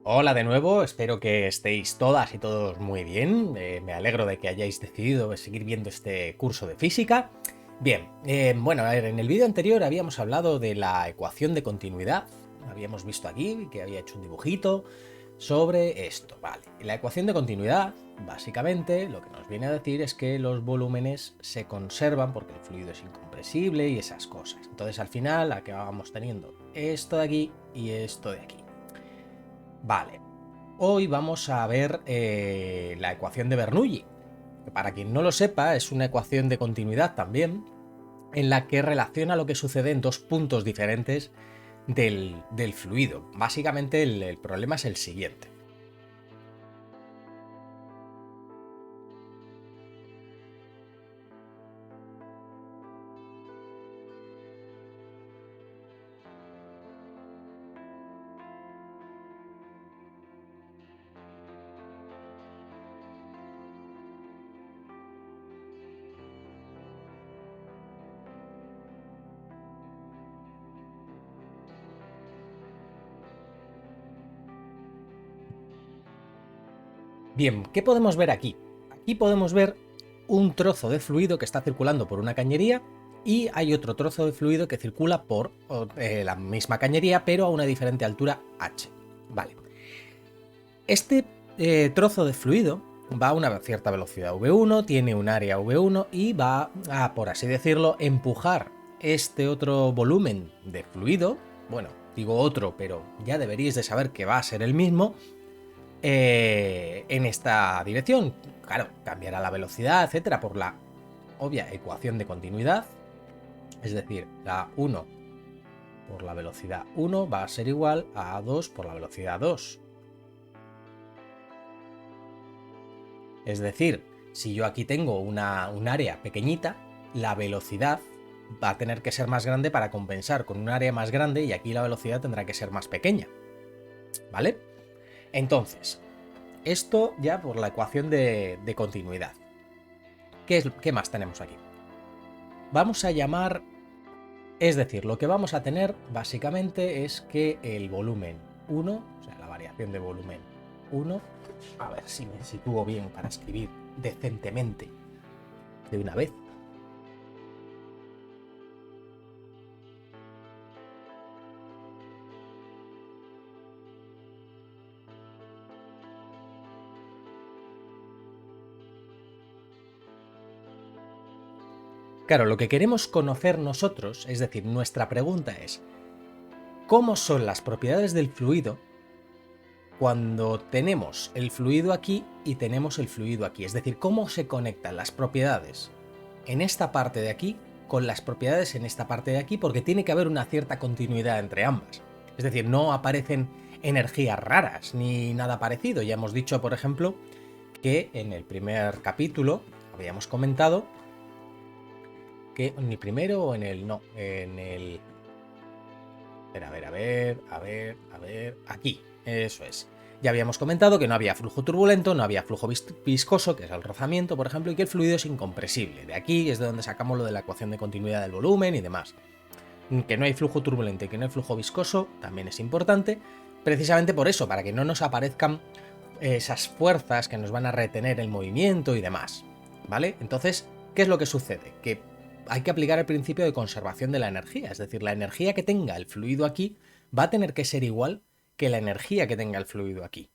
Hola de nuevo, espero que estéis todas y todos muy bien. Me alegro de que hayáis decidido seguir viendo este curso de física. Bien, bueno, a ver, en el vídeo anterior habíamos hablado de la ecuación de continuidad. Habíamos visto aquí que había hecho un dibujito sobre esto, vale. Y la ecuación de continuidad, básicamente, lo que nos viene a decir es que los volúmenes se conservan porque el fluido es incompresible y esas cosas. Entonces, al final, acabamos teniendo esto de aquí y esto de aquí. Vale, hoy vamos a ver la ecuación de Bernoulli, que para quien no lo sepa es una ecuación de continuidad también, en la que relaciona lo que sucede en dos puntos diferentes del fluido. Básicamente el problema es el siguiente. Bien, ¿qué podemos ver aquí? Aquí podemos ver un trozo de fluido que está circulando por una cañería y hay otro trozo de fluido que circula por la misma cañería pero a una diferente altura h. Vale. Este trozo de fluido va a una cierta velocidad v1, tiene un área v1 y va a, por así decirlo, empujar este otro volumen de fluido, bueno, digo otro, pero ya deberíais de saber que va a ser el mismo, en esta dirección. Claro, cambiará la velocidad, etcétera, por la obvia ecuación de continuidad, es decir, la 1 por la velocidad 1 va a ser igual a 2 por la velocidad 2. Es decir, si yo aquí tengo un área pequeñita, la velocidad va a tener que ser más grande para compensar con un área más grande y aquí la velocidad tendrá que ser más pequeña. ¿Vale? Entonces, esto ya por la ecuación de continuidad. ¿Qué más tenemos aquí? Vamos a llamar, es decir, lo que vamos a tener básicamente es que el volumen 1, o sea, la variación de volumen 1, a ver si me sitúo bien para escribir decentemente de una vez. Claro, lo que queremos conocer nosotros, es decir, nuestra pregunta es, ¿cómo son las propiedades del fluido cuando tenemos el fluido aquí y tenemos el fluido aquí? Es decir, ¿cómo se conectan las propiedades en esta parte de aquí con las propiedades en esta parte de aquí? Porque tiene que haber una cierta continuidad entre ambas. Es decir, no aparecen energías raras ni nada parecido. Ya hemos dicho, por ejemplo, que en el primer capítulo habíamos comentado que en el primero o en el no, en el... A ver, aquí, eso es. Ya habíamos comentado que no había flujo turbulento, no había flujo viscoso, que es el rozamiento, por ejemplo, y que el fluido es incompresible. De aquí es de donde sacamos lo de la ecuación de continuidad del volumen y demás. Que no hay flujo turbulento y que no hay flujo viscoso también es importante, precisamente por eso, para que no nos aparezcan esas fuerzas que nos van a retener el movimiento y demás. ¿Vale? Entonces, ¿qué es lo que sucede? Que hay que aplicar el principio de conservación de la energía, es decir, la energía que tenga el fluido aquí va a tener que ser igual que la energía que tenga el fluido aquí.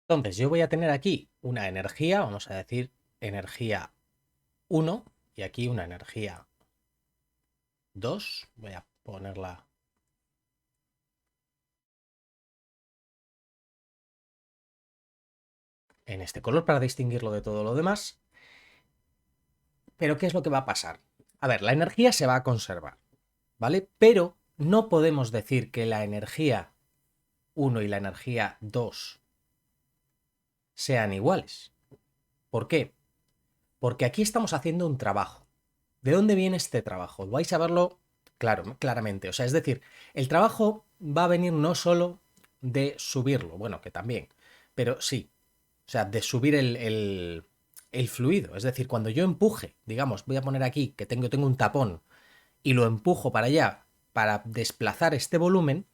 Entonces, yo voy a tener aquí una energía, vamos a decir energía 1, y aquí una energía 2. Voy a ponerla en este color para distinguirlo de todo lo demás. Pero ¿qué es lo que va a pasar? A ver, la energía se va a conservar, ¿vale? Pero no podemos decir que la energía 1 y la energía 2 sean iguales. ¿Por qué? Porque aquí estamos haciendo un trabajo. ¿De dónde viene este trabajo? Vais a verlo claro, claramente. O sea, es decir, el trabajo va a venir no solo de subirlo, bueno, que también, pero sí, o sea, de subir el fluido. Es decir, cuando yo empuje, digamos, voy a poner aquí que tengo un tapón y lo empujo para allá para desplazar este volumen,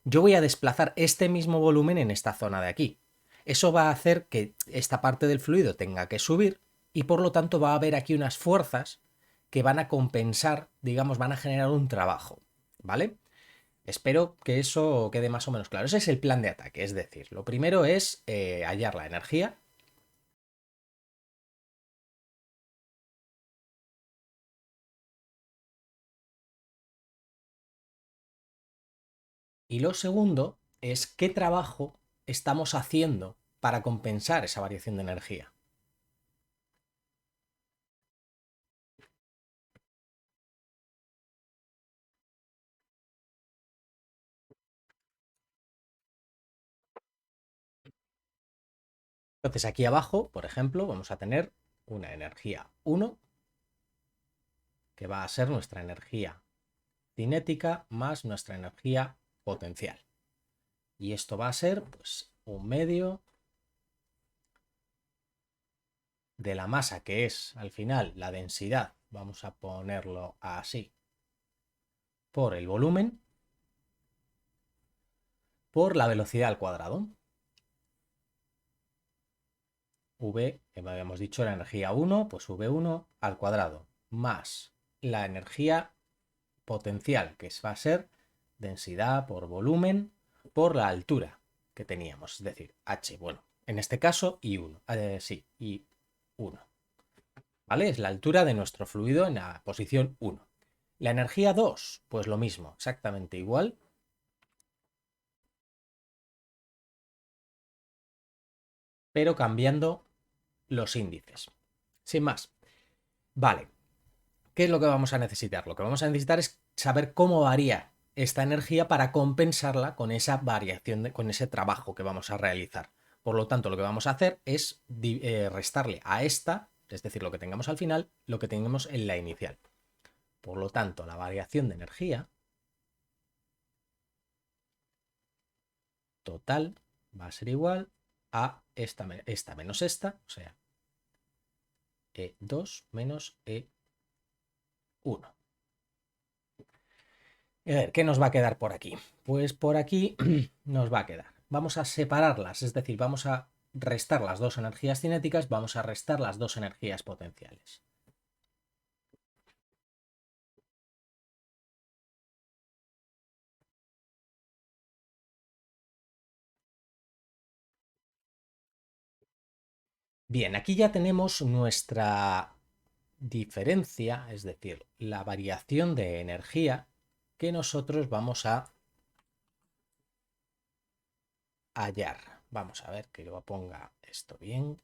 yo voy a desplazar este mismo volumen en esta zona de aquí. Eso va a hacer que esta parte del fluido tenga que subir y por lo tanto va a haber aquí unas fuerzas que van a compensar, digamos, van a generar un trabajo, ¿vale? Espero que eso quede más o menos claro. Ese es el plan de ataque, es decir, lo primero es hallar la energía. Y lo segundo es qué trabajo estamos haciendo para compensar esa variación de energía. Entonces aquí abajo, por ejemplo, vamos a tener una energía 1, que va a ser nuestra energía cinética más nuestra energía potencial. Y esto va a ser pues un medio de la masa, que es al final la densidad, vamos a ponerlo así, por el volumen, por la velocidad al cuadrado. V, que habíamos dicho la energía 1, pues V1 al cuadrado, más la energía potencial, que va a ser densidad por volumen por la altura que teníamos, es decir, H, bueno, en este caso I1, sí, I1, ¿vale? Es la altura de nuestro fluido en la posición 1. La energía 2, pues lo mismo, exactamente igual, pero cambiando los índices. Sin más. Vale, ¿qué es lo que vamos a necesitar? Lo que vamos a necesitar es saber cómo varía esta energía para compensarla con esa variación, con ese trabajo que vamos a realizar. Por lo tanto, lo que vamos a hacer es restarle a esta, es decir, lo que tengamos al final, lo que tengamos en la inicial. Por lo tanto, la variación de energía total va a ser igual a esta menos esta, o sea, E2 menos E1. A ver, ¿qué nos va a quedar por aquí? Pues por aquí nos va a quedar. Vamos a separarlas, es decir, vamos a restar las dos energías cinéticas, vamos a restar las dos energías potenciales. Bien, aquí ya tenemos nuestra diferencia, es decir, la variación de energía que nosotros vamos a hallar. Vamos a ver que yo ponga esto bien.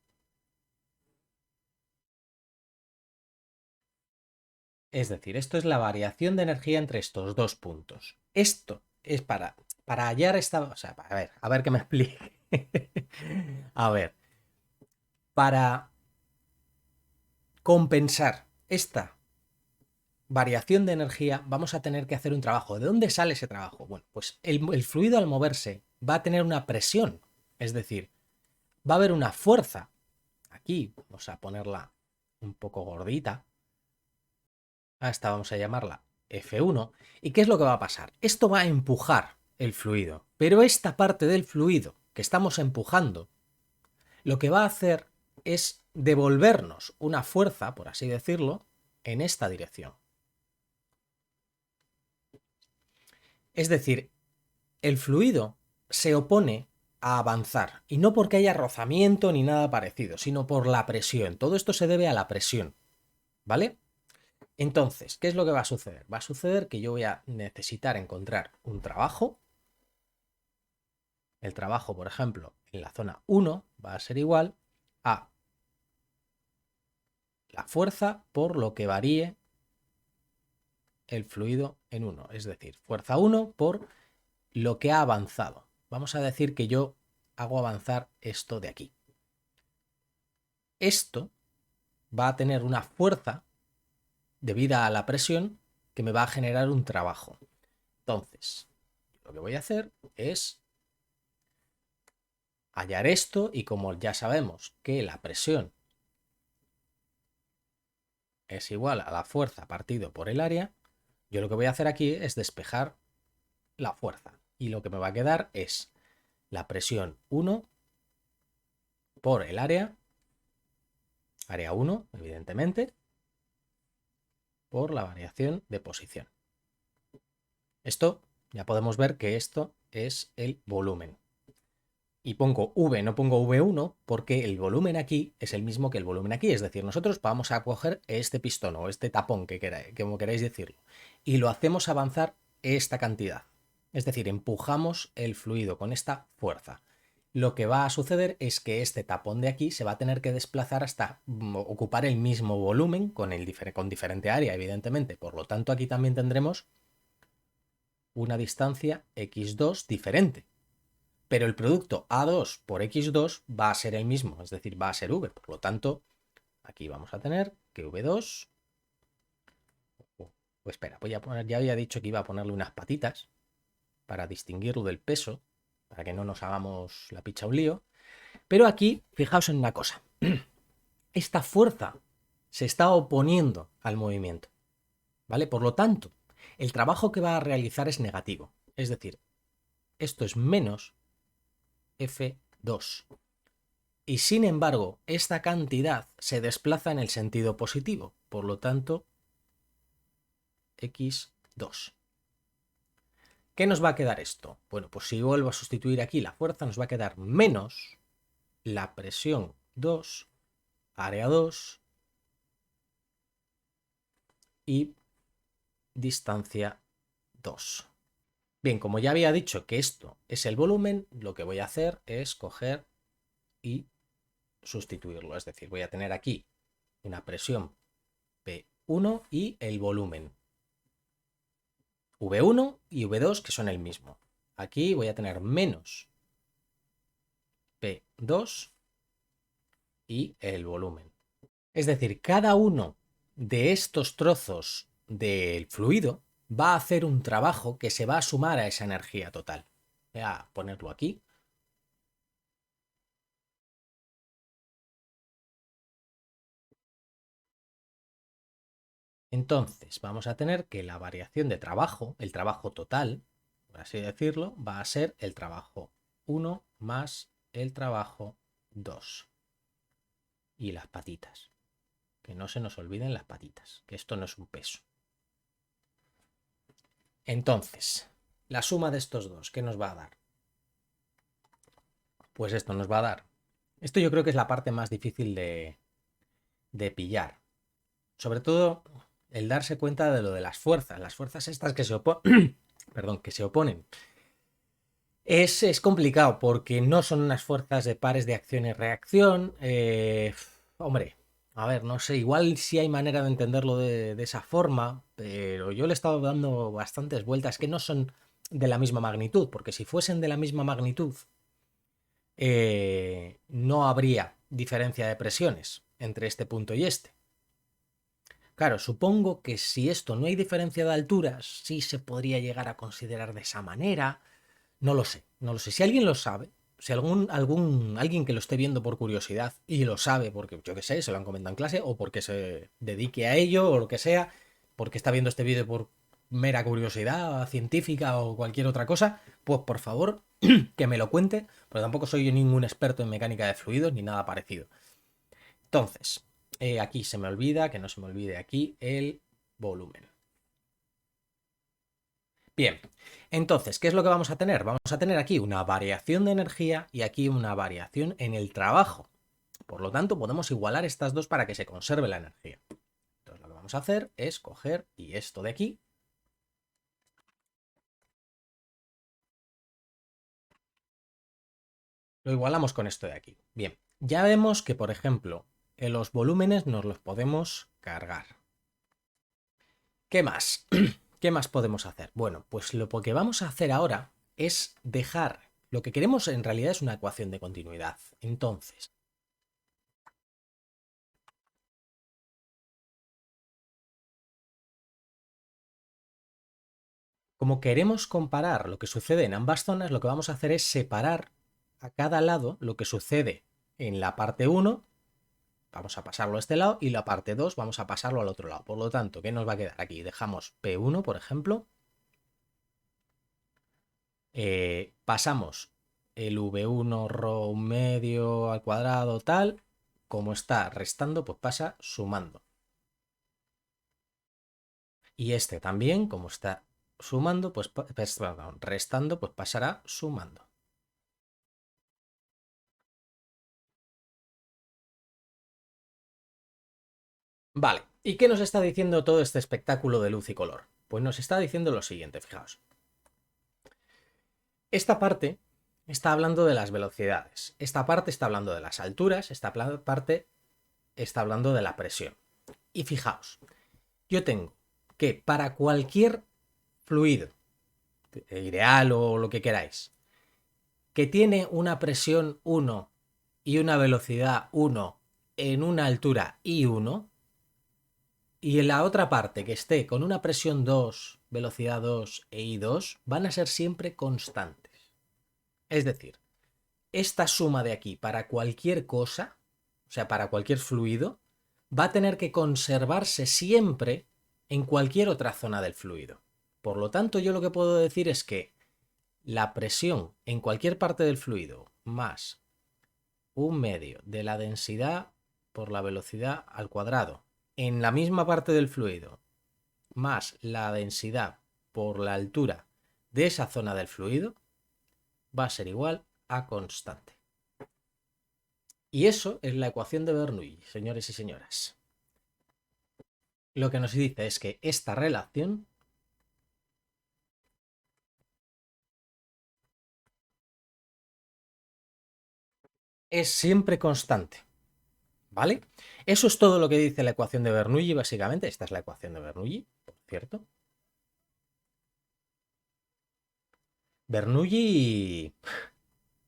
Es decir, esto es la variación de energía entre estos dos puntos. Esto es para hallar esta... O sea, a ver que me explique. A ver, para compensar esta variación de energía vamos a tener que hacer un trabajo. ¿De dónde sale ese trabajo? Bueno, pues el fluido al moverse va a tener una presión, es decir, va a haber una fuerza. Aquí vamos a ponerla un poco gordita. A esta vamos a llamarla F1. ¿Y qué es lo que va a pasar? Esto va a empujar el fluido, pero esta parte del fluido que estamos empujando, lo que va a hacer es devolvernos una fuerza, por así decirlo, en esta dirección. Es decir, el fluido se opone a avanzar, y no porque haya rozamiento ni nada parecido, sino por la presión. Todo esto se debe a la presión, ¿vale? Entonces, ¿qué es lo que va a suceder? Va a suceder que yo voy a necesitar encontrar un trabajo. El trabajo, por ejemplo, en la zona 1 va a ser igual a la fuerza por lo que varíe el fluido en 1. Es decir, fuerza 1 por lo que ha avanzado. Vamos a decir que yo hago avanzar esto de aquí. Esto va a tener una fuerza debida a la presión que me va a generar un trabajo. Entonces, lo que voy a hacer es hallar esto y como ya sabemos que la presión es igual a la fuerza partido por el área, yo lo que voy a hacer aquí es despejar la fuerza. Y lo que me va a quedar es la presión 1 por el área 1, evidentemente, por la variación de posición. Esto, ya podemos ver que esto es el volumen. Y pongo V, no pongo V1, porque el volumen aquí es el mismo que el volumen aquí. Es decir, nosotros vamos a coger este pistón o este tapón, como queráis decirlo, y lo hacemos avanzar esta cantidad. Es decir, empujamos el fluido con esta fuerza. Lo que va a suceder es que este tapón de aquí se va a tener que desplazar hasta ocupar el mismo volumen con diferente área, evidentemente. Por lo tanto, aquí también tendremos una distancia x2 diferente. Pero el producto A2 por x2 va a ser el mismo, es decir, va a ser V. Por lo tanto, aquí vamos a tener que V2... Pues espera, voy a poner, ya había dicho que iba a ponerle unas patitas para distinguirlo del peso, para que no nos hagamos la picha un lío. Pero aquí, fijaos en una cosa. Esta fuerza se está oponiendo al movimiento, ¿vale? Por lo tanto, el trabajo que va a realizar es negativo. Es decir, esto es menos F2. Y sin embargo, esta cantidad se desplaza en el sentido positivo. Por lo tanto, x2. ¿Qué nos va a quedar esto? Bueno, pues si vuelvo a sustituir aquí la fuerza, nos va a quedar menos la presión 2, área 2 y distancia 2. Bien, como ya había dicho que esto es el volumen, lo que voy a hacer es coger y sustituirlo. Es decir, voy a tener aquí una presión P1 y el volumen V1 y V2, que son el mismo. Aquí voy a tener menos P2 y el volumen. Es decir, cada uno de estos trozos del fluido va a hacer un trabajo que se va a sumar a esa energía total. Voy a ponerlo aquí. Entonces, vamos a tener que la variación de trabajo, el trabajo total, por así decirlo, va a ser el trabajo 1 más el trabajo 2. Y las patitas. Que no se nos olviden las patitas, que esto no es un peso. Entonces, la suma de estos dos, ¿qué nos va a dar? Pues esto nos va a dar. Esto yo creo que es la parte más difícil de pillar. Sobre todo el darse cuenta de lo de las fuerzas estas que se oponen, perdón, que se oponen. Es complicado porque no son unas fuerzas de pares de acción y reacción. Hombre, a ver, no sé, igual sí hay manera de entenderlo de esa forma, pero yo le he estado dando bastantes vueltas que no son de la misma magnitud, porque si fuesen de la misma magnitud, no habría diferencia de presiones entre este punto y este. Claro, supongo que si esto no hay diferencia de alturas, sí se podría llegar a considerar de esa manera. No lo sé, no lo sé. Si alguien lo sabe, si alguien que lo esté viendo por curiosidad y lo sabe porque, yo qué sé, se lo han comentado en clase o porque se dedique a ello o lo que sea, porque está viendo este vídeo por mera curiosidad científica o cualquier otra cosa, pues por favor que me lo cuente, porque tampoco soy yo ningún experto en mecánica de fluidos ni nada parecido. Entonces, aquí se me olvida, que no se me olvide aquí el volumen. Bien, entonces, ¿qué es lo que vamos a tener? Vamos a tener aquí una variación de energía y aquí una variación en el trabajo. Por lo tanto, podemos igualar estas dos para que se conserve la energía. Entonces, lo que vamos a hacer es coger y esto de aquí lo igualamos con esto de aquí. Bien, ya vemos que, por ejemplo, en los volúmenes nos los podemos cargar. ¿Qué más? ¿Qué más podemos hacer? Bueno, pues lo que vamos a hacer ahora es dejar... Lo que queremos en realidad es una ecuación de continuidad. Entonces, como queremos comparar lo que sucede en ambas zonas, lo que vamos a hacer es separar a cada lado lo que sucede en la parte 1, vamos a pasarlo a este lado, y la parte 2 vamos a pasarlo al otro lado. Por lo tanto, ¿qué nos va a quedar aquí? Dejamos P1, por ejemplo, pasamos el v1 rho medio al cuadrado tal, como está restando, pues pasa sumando. Y este también, como está sumando, pues restando, pues pasará sumando. Vale, ¿y qué nos está diciendo todo este espectáculo de luz y color? Pues nos está diciendo lo siguiente, fijaos. Esta parte está hablando de las velocidades, esta parte está hablando de las alturas, esta parte está hablando de la presión. Y fijaos, yo tengo que para cualquier fluido, ideal o lo que queráis, que tiene una presión 1 y una velocidad 1 en una altura I1, y en la otra parte que esté con una presión 2, velocidad 2 e I2, van a ser siempre constantes. Es decir, esta suma de aquí para cualquier cosa, o sea, para cualquier fluido, va a tener que conservarse siempre en cualquier otra zona del fluido. Por lo tanto, yo lo que puedo decir es que la presión en cualquier parte del fluido más un medio de la densidad por la velocidad al cuadrado en la misma parte del fluido más la densidad por la altura de esa zona del fluido va a ser igual a constante. Y eso es la ecuación de Bernoulli, señores y señoras. Lo que nos dice es que esta relación es siempre constante, ¿vale? Eso es todo lo que dice la ecuación de Bernoulli, básicamente. Esta es la ecuación de Bernoulli, por cierto. Bernoulli...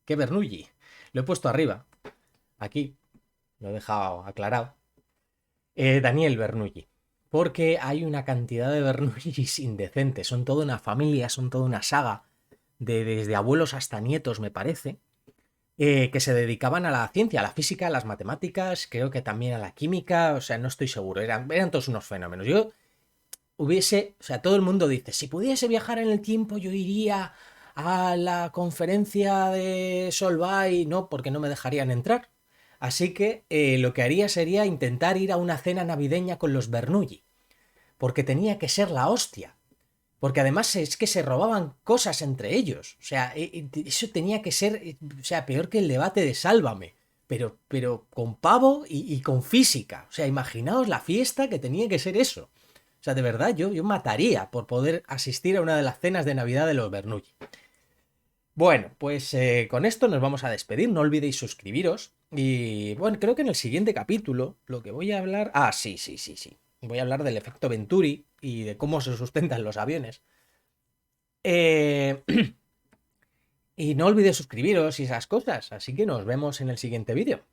¿Qué Bernoulli? Lo he puesto arriba, aquí, lo he dejado aclarado. Daniel Bernoulli. Porque hay una cantidad de Bernoullis indecentes. Son toda una familia, son toda una saga, desde abuelos hasta nietos, me parece, que se dedicaban a la ciencia, a la física, a las matemáticas, creo que también a la química, o sea, no estoy seguro, eran todos unos fenómenos. Yo o sea, todo el mundo dice, si pudiese viajar en el tiempo, yo iría a la conferencia de Solvay, no, porque no me dejarían entrar. Así que lo que haría sería intentar ir a una cena navideña con los Bernoulli, porque tenía que ser la hostia. Porque además es que se robaban cosas entre ellos. O sea, eso tenía que ser, o sea, peor que el debate de Sálvame. Pero con pavo y con física. O sea, imaginaos la fiesta que tenía que ser eso. O sea, de verdad, yo mataría por poder asistir a una de las cenas de Navidad de los Bernoulli. Bueno, pues con esto nos vamos a despedir. No olvidéis suscribiros. Y bueno, creo que en el siguiente capítulo lo que voy a hablar... Ah, sí, sí, sí, sí. Voy a hablar del efecto Venturi y de cómo se sustentan los aviones. Y no olvidéis suscribiros y esas cosas. Así que nos vemos en el siguiente vídeo.